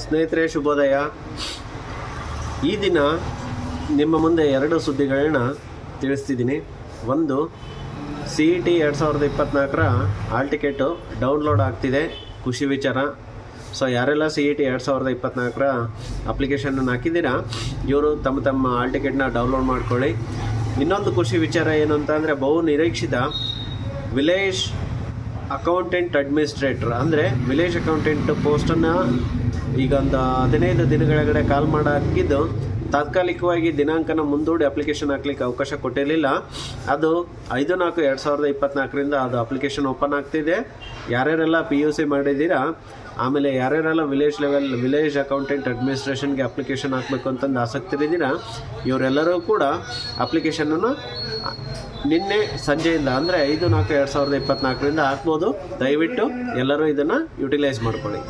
ಸ್ನೇಹಿತರೆ ಶುಭೋದಯ. ಈ ದಿನ ನಿಮ್ಮ ಮುಂದೆ 2 ಸುದ್ದಿಗಳನ್ನ ತಿಳಿಸ್ತಿದ್ದೀನಿ. ಒಂದು, CET 2024ರ ಹಾಲ್ ಟಿಕೆಟು ಡೌನ್ಲೋಡ್ ಆಗ್ತಿದೆ, ಖುಷಿ ವಿಚಾರ. ಸೊ ಯಾರೆಲ್ಲ CET 2024ರ ಅಪ್ಲಿಕೇಶನನ್ನು ಹಾಕಿದ್ದೀರಾ ಇವರು ತಮ್ಮ ಹಾಲ್ ಟಿಕೆಟ್ನ ಡೌನ್ಲೋಡ್ ಮಾಡ್ಕೊಳ್ಳಿ. ಇನ್ನೊಂದು ಖುಷಿ ವಿಚಾರ ಏನು ಅಂತ ಅಂದರೆ, ಬಹು ನಿರೀಕ್ಷಿತ ವಿಲೇಜ್ ಅಕೌಂಟೆಂಟ್ ಅಡ್ಮಿನಿಸ್ಟ್ರೇಟರ್ ಅಂದರೆ ವಿಲೇಜ್ ಅಕೌಂಟೆಂಟ್ ಪೋಸ್ಟನ್ನು ಈಗ ಒಂದು 15 ದಿನಗಳಗಡೆ ಕಾಲ್ ಮಾಡಾಕಿದ್ದು, ತಾತ್ಕಾಲಿಕವಾಗಿ ದಿನಾಂಕನ ಮುಂದೂಡಿ ಅಪ್ಲಿಕೇಶನ್ ಹಾಕ್ಲಿಕ್ಕೆ ಅವಕಾಶ ಕೊಟ್ಟಿರಲಿಲ್ಲ. ಅದು 5/4/2024ರಿಂದ ಅದು ಅಪ್ಲಿಕೇಶನ್ ಓಪನ್ ಆಗ್ತಿದೆ. ಯಾರ್ಯಾರೆಲ್ಲ PUC ಮಾಡಿದ್ದೀರಾ, ಆಮೇಲೆ ಯಾರ್ಯಾರೆಲ್ಲ ವಿಲೇಜ್ ಅಕೌಂಟೆಂಟ್ ಅಡ್ಮಿನಿಸ್ಟ್ರೇಷನ್ಗೆ ಅಪ್ಲಿಕೇಶನ್ ಹಾಕಬೇಕು ಅಂತಂದು ಆಸಕ್ತಿ ಇದ್ದೀರಾ, ಇವರೆಲ್ಲರೂ ಕೂಡ ಅಪ್ಲಿಕೇಶನನ್ನು ನಿನ್ನೆ ಸಂಜೆಯಿಂದ ಅಂದರೆ 5/4/2024ರಿಂದ ಹಾಕ್ಬೋದು. ದಯವಿಟ್ಟು ಎಲ್ಲರೂ ಇದನ್ನು ಯುಟಿಲೈಸ್ ಮಾಡ್ಕೊಳ್ಳಿ.